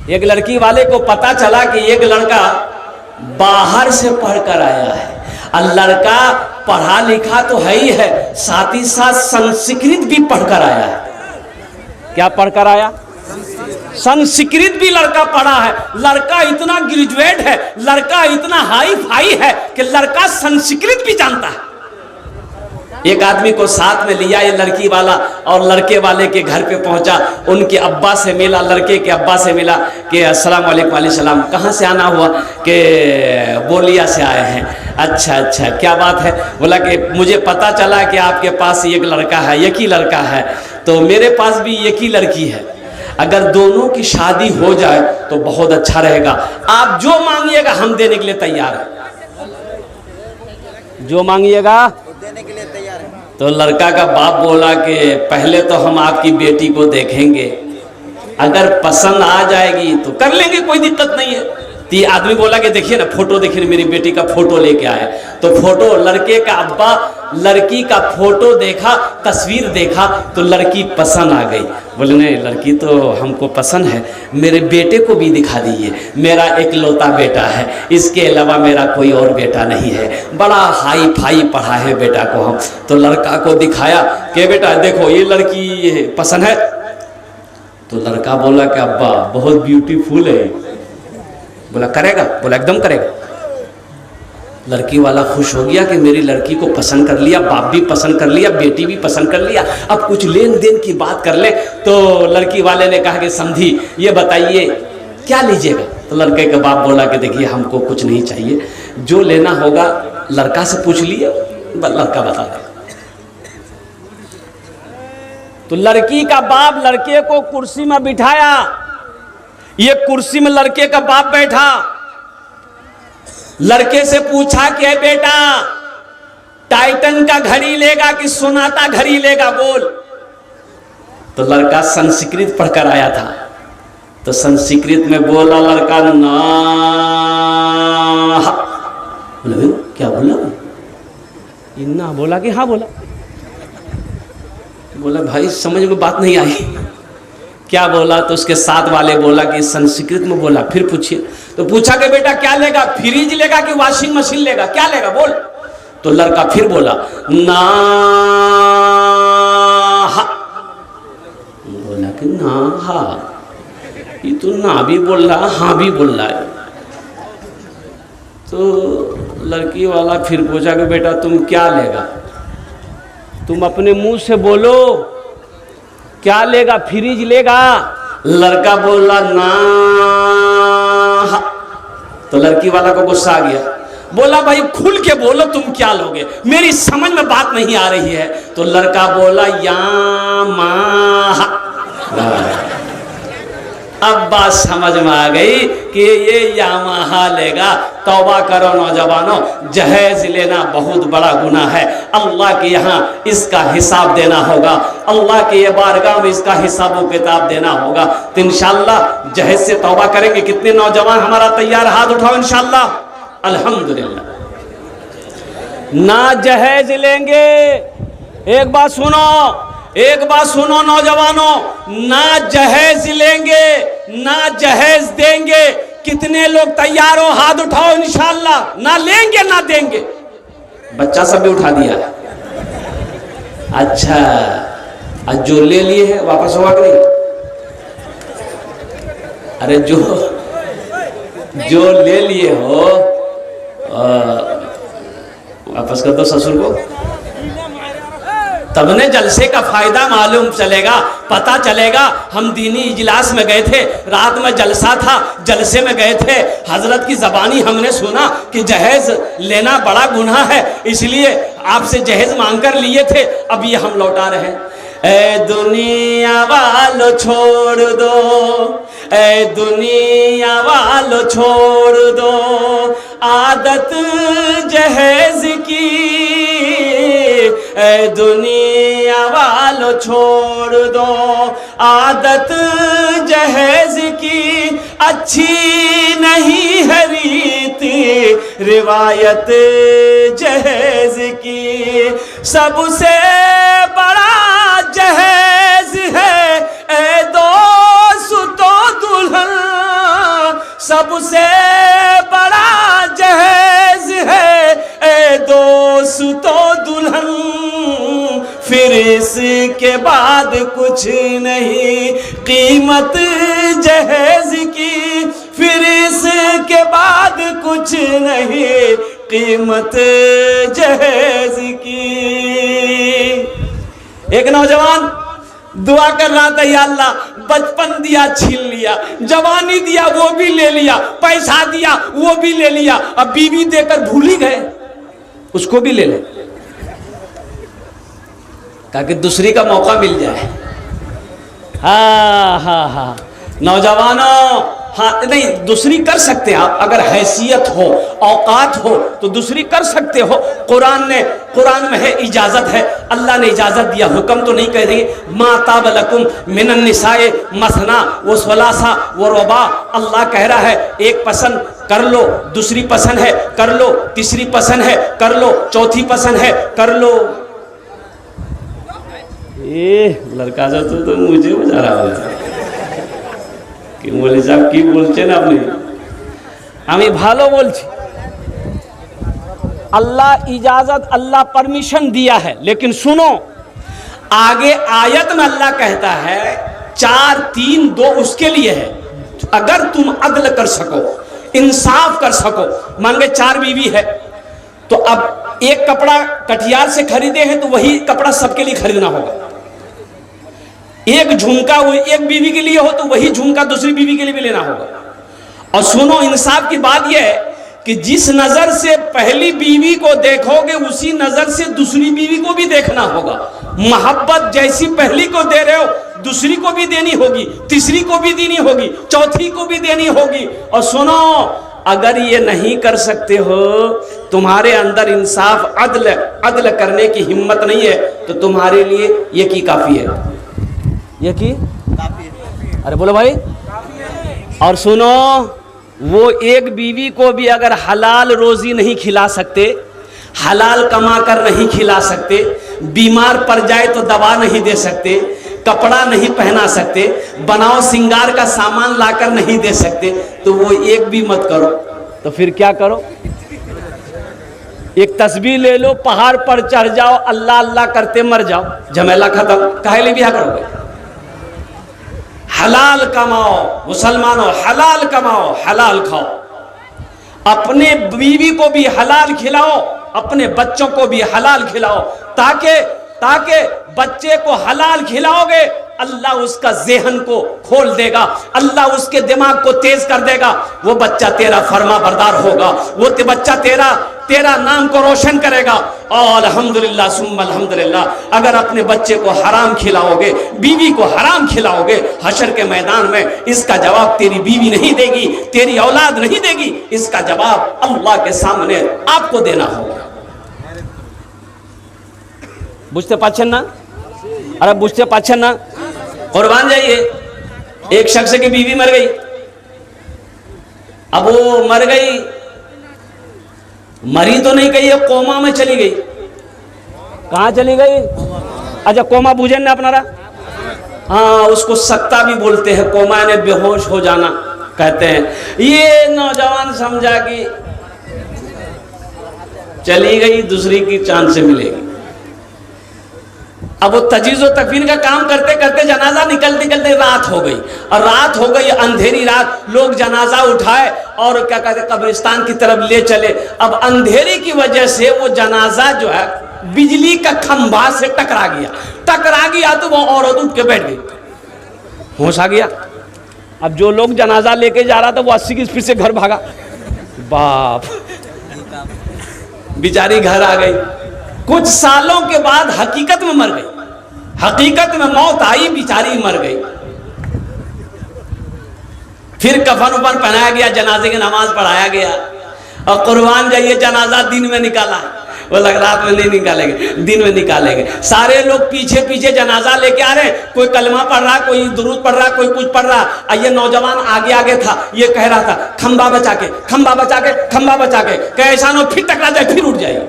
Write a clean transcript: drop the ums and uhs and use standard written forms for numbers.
एक लड़की वाले को पता चला कि एक लड़का बाहर से पढ़कर आया है और लड़का पढ़ा लिखा तो है ही है, साथ ही साथ संस्कृत भी पढ़कर आया है। क्या पढ़कर आया? संस्कृत भी लड़का पढ़ा है। लड़का इतना ग्रेजुएट है, लड़का इतना हाई फाई है कि लड़का संस्कृत भी जानता है। एक आदमी को साथ में लिया ये लड़की वाला और लड़के वाले के घर पे पहुंचा, उनके अब्बा से मिला, लड़के के अब्बा से मिला कि अस्सलाम वालेकुम सलाम, कहाँ से आना हुआ? कि बोलिया से आए हैं। अच्छा अच्छा, क्या बात है? बोला कि मुझे पता चला कि आपके पास एक लड़का है, एक ही लड़का है, तो मेरे पास भी एक ही लड़की है, अगर दोनों की शादी हो जाए तो बहुत अच्छा रहेगा, आप जो मांगिएगा हम देने के लिए तैयार हैं, जो मांगिएगा देने के लिए तैयार है। तो लड़का का बाप बोला कि पहले तो हम आपकी बेटी को देखेंगे, अगर पसंद आ जाएगी तो कर लेंगे, कोई दिक्कत नहीं है। तो ये आदमी बोला कि देखिए ना फोटो, देखिए ना मेरी बेटी का फोटो लेके आए। तो फोटो, लड़के का अब्बा लड़की का फोटो देखा, तस्वीर देखा तो लड़की पसंद आ गई। बोले नहीं लड़की तो हमको पसंद है, मेरे बेटे को भी दिखा दीजिए, मेरा इकलौता बेटा है, इसके अलावा मेरा कोई और बेटा नहीं है, बड़ा हाई फाई पढ़ा है बेटा को हम। तो लड़का को दिखाया कि बेटा देखो ये लड़की पसंद है। तो लड़का बोला कि अब्बा बहुत ब्यूटीफुल है। बोला करेगा? बोला एकदम करेगा। लड़की वाला खुश हो गया कि मेरी लड़की को पसंद कर लिया, बाप भी पसंद कर लिया, बेटी भी पसंद कर लिया, अब कुछ लेन देन की बात कर ले। तो लड़की वाले ने कहा कि समझी ये बताइए क्या लीजिएगा? तो लड़के का बाप बोला कि देखिए हमको कुछ नहीं चाहिए, जो लेना होगा लड़का से पूछ लिए, लड़का बता देगा। तो लड़की का बाप लड़के को कुर्सी में बिठाया, ये कुर्सी में लड़के का बाप बैठा, लड़के से पूछा कि बेटा टाइटन का घड़ी लेगा कि सोनाटा घड़ी लेगा बोल। तो लड़का संस्कृत पढ़कर आया था, तो संस्कृत में बोला लड़का ना। क्या बोला? इन्ना बोला कि हाँ बोला। बोला भाई समझ में बात नहीं आई, क्या बोला? तो उसके साथ वाले बोला कि संस्कृत में बोला। फिर पूछिए। तो पूछा कि बेटा क्या लेगा, फ्रिज लेगा कि वॉशिंग मशीन लेगा, क्या लेगा बोल? तो लड़का फिर बोला ना। बोला कि ना हा, ये तो ना भी बोल रहा हाँ भी बोल रहा है। तो लड़की वाला फिर पूछा कि बेटा तुम क्या लेगा? तुम अपने मुंह से बोलो, क्या लेगा? फ्रिज लेगा? लड़का बोला ना। तो लड़की वाला को गुस्सा आ गया, बोला भाई खुल के बोलो तुम क्या लोगे, मेरी समझ में बात नहीं आ रही है। तो लड़का बोला यामाहा। अब बात समझ में आ गई कि ये यामाहा लेगा। तौबा करो नौजवानों, जहेज लेना बहुत बड़ा गुनाह है, अल्लाह के यहाँ इसका हिसाब देना होगा, अल्लाह के ये बारगाह में इसका हिसाब किताब देना होगा। तो इंशाअल्लाह जहेज से तौबा करेंगे। कितने नौजवान हमारा तैयार? हाथ उठाओ इंशाअल्लाह। अल्हम्दुलिल्लाह। ना जहेज लेंगे, एक बात सुनो, एक बात सुनो नौजवानों, ना जहेज लेंगे ना जहेज देंगे। कितने लोग तैयार हो? हाथ उठाओ इंशाअल्लाह। ना लेंगे ना देंगे। बच्चा सब भी उठा दिया। अच्छा, आज जो ले लिए हैं वापस होगा कि नहीं? अरे जो ले लिए हो वापस कर दो ससुर को, तब ने जलसे का फायदा मालूम चलेगा, पता चलेगा। हम दीनी इजलास में गए थे, रात में जलसा था, जलसे में गए थे, हजरत की ज़बानी हमने सुना कि जहेज लेना बड़ा गुनाह है, इसलिए आपसे जहेज मांग कर लिए थे, अब ये हम लौटा रहे हैं। ए दुनिया वालों छोड़ दो, ए दुनिया वालों छोड़ दो आदत जहेज की, ए दुनिया वालों छोड़ दो आदत जहेज की, अच्छी नहीं है रीति रिवायत जहेज की, सबसे बड़ा जहेज है ए दोस्तों दुल्हन सबसे बड़ा जहेज है ए दोस्तों दुल्हन, फिर इसके बाद कुछ नहीं कीमत जहेज की, फिर इसके बाद कुछ नहीं कीमत जहेज की। एक नौजवान दुआ कर रहा था, या अल्लाह बचपन दिया छीन लिया, जवानी दिया वो भी ले लिया, पैसा दिया वो भी ले लिया, अब बीवी देकर भूल ही गए, उसको भी ले ले ताकि दूसरी का मौका मिल जाए। हाँ हाँ हाँ नौजवानों, हाँ नहीं दूसरी कर सकते हैं आप, अगर हैसियत हो औकात हो तो दूसरी कर सकते हो। कुरान में है इजाजत है, अल्लाह ने इजाजत दिया, हुक्म तो नहीं कह रही। मा ताब लकुम मिनन निसाए मसना व सुलासा व रुबा, अल्लाह कह रहा है एक पसंद कर लो, दूसरी पसंद है कर लो, तीसरी पसंद है कर लो, चौथी पसंद है कर लो। लड़का जो तो मुझे बजा रहा है कि बोले साहब की बोलते ना अपनी, আমি ভালো বলছি। अल्लाह इजाजत, अल्लाह परमिशन दिया है, लेकिन सुनो आगे आयत में अल्लाह कहता है 4 3 2 उसके लिए है। अगर तुम अदल कर सको, इंसाफ कर सको, मान के 4 बीवी है तो अब एक कपड़ा कटियार से खरीदे हैं तो वही कपड़ा सबके लिए खरीदना होगा। एक झुमका वो एक बीवी के लिए हो तो वही झुमका दूसरी बीवी के लिए भी लेना होगा। और सुनो इंसाफ की बात यह है कि जिस नजर से पहली बीवी को देखोगे उसी नजर से दूसरी बीवी को भी देखना होगा। मोहब्बत जैसी पहली को दे रहे हो दूसरी को भी देनी होगी, तीसरी को भी देनी होगी, चौथी को भी देनी होगी। और सुनो अगर ये नहीं कर सकते हो, तुम्हारे अंदर इंसाफ अदल करने की हिम्मत नहीं है तो तुम्हारे लिए ये की काफी है, ये की अरे बोलो भाई। और सुनो वो एक बीवी को भी अगर हलाल रोजी नहीं खिला सकते, हलाल कमा कर नहीं खिला सकते, बीमार पड़ जाए तो दवा नहीं दे सकते, कपड़ा नहीं पहना सकते, बनाओ सिंगार का सामान लाकर नहीं दे सकते, तो वो एक भी मत करो। तो फिर क्या करो? एक तस्बीह ले लो, पहाड़ पर चढ़ जाओ, अल्लाह अल्लाह करते मर जाओ, झमेला खत्म। काहे लिए ब्याह करोगे? हलाल कमाओ मुसलमानों, हलाल कमाओ, हलाल खाओ, अपने बीवी को भी हलाल खिलाओ, अपने बच्चों को भी हलाल खिलाओ, ताकि बच्चे को हलाल खिलाओगे अल्लाह उसका ज़हन को खोल देगा, अल्लाह उसके दिमाग को तेज कर देगा, वो बच्चा तेरा फर्मा बरदार होगा, वो बच्चा तेरा नाम को रोशन करेगा। और अल्हम्दुलिल्लाह सुम्मा अल्हम्दुलिल्लाह, अगर अपने बच्चे को हराम खिलाओगे, बीवी को हराम खिलाओगे, हशर के मैदान में इसका जवाब तेरी बीवी नहीं देगी, तेरी औलाद नहीं देगी, इसका जवाब अल्लाह के सामने आपको देना होगा। बुझते पाच्छन ना? अरे बुझते पाच्छन ना? कुर्बान जाइए, एक शख्स की बीवी मर गई, अब वो मर गई, मरी तो नहीं गई, कोमा में चली गई। कहाँ चली गई? अच्छा कोमा बुझे ना अपनारा, हाँ उसको सकता भी बोलते हैं, कोमा ने बेहोश हो जाना कहते हैं। ये नौजवान समझा कि चली गई, दूसरी की चांद से मिलेगी। अब वो तजीज़ो तकफीन का काम करते करते जनाजा निकलते रात हो गई, और रात हो गई अंधेरी रात, लोग जनाजा उठाए और क्या कहते कब्रिस्तान की तरफ ले चले। अब अंधेरी की वजह से वो जनाजा जो है बिजली का खंभा से टकरा गया तो वो औरत उठ के बैठ गई, होश आ गया। अब जो लोग जनाजा लेके जा रहा था वो 80 की स्पीड से घर भागा, बाप बेचारी घर आ गई। कुछ सालों के बाद हकीकत में मर गई, हकीकत में मौत आई, बेचारी मर गई। फिर कफन उफन पहनाया गया, जनाजे की नमाज पढ़ाया गया, और कुर्बान जाइए जनाजा दिन में निकाला, वो लग रात में नहीं निकालेंगे, दिन में निकालेंगे। सारे लोग पीछे पीछे जनाजा लेके आ रहे हैं, कोई कलमा पढ़ रहा, कोई दुरूद पढ़ रहा, कोई कुछ पढ़ रहा। ये नौजवान आगे आगे था, ये कह रहा था खंबा बचा के, खंबा बचा के, खंबा बचा के, कैसा नो फिर टकरा जाए फिर उठ जाए।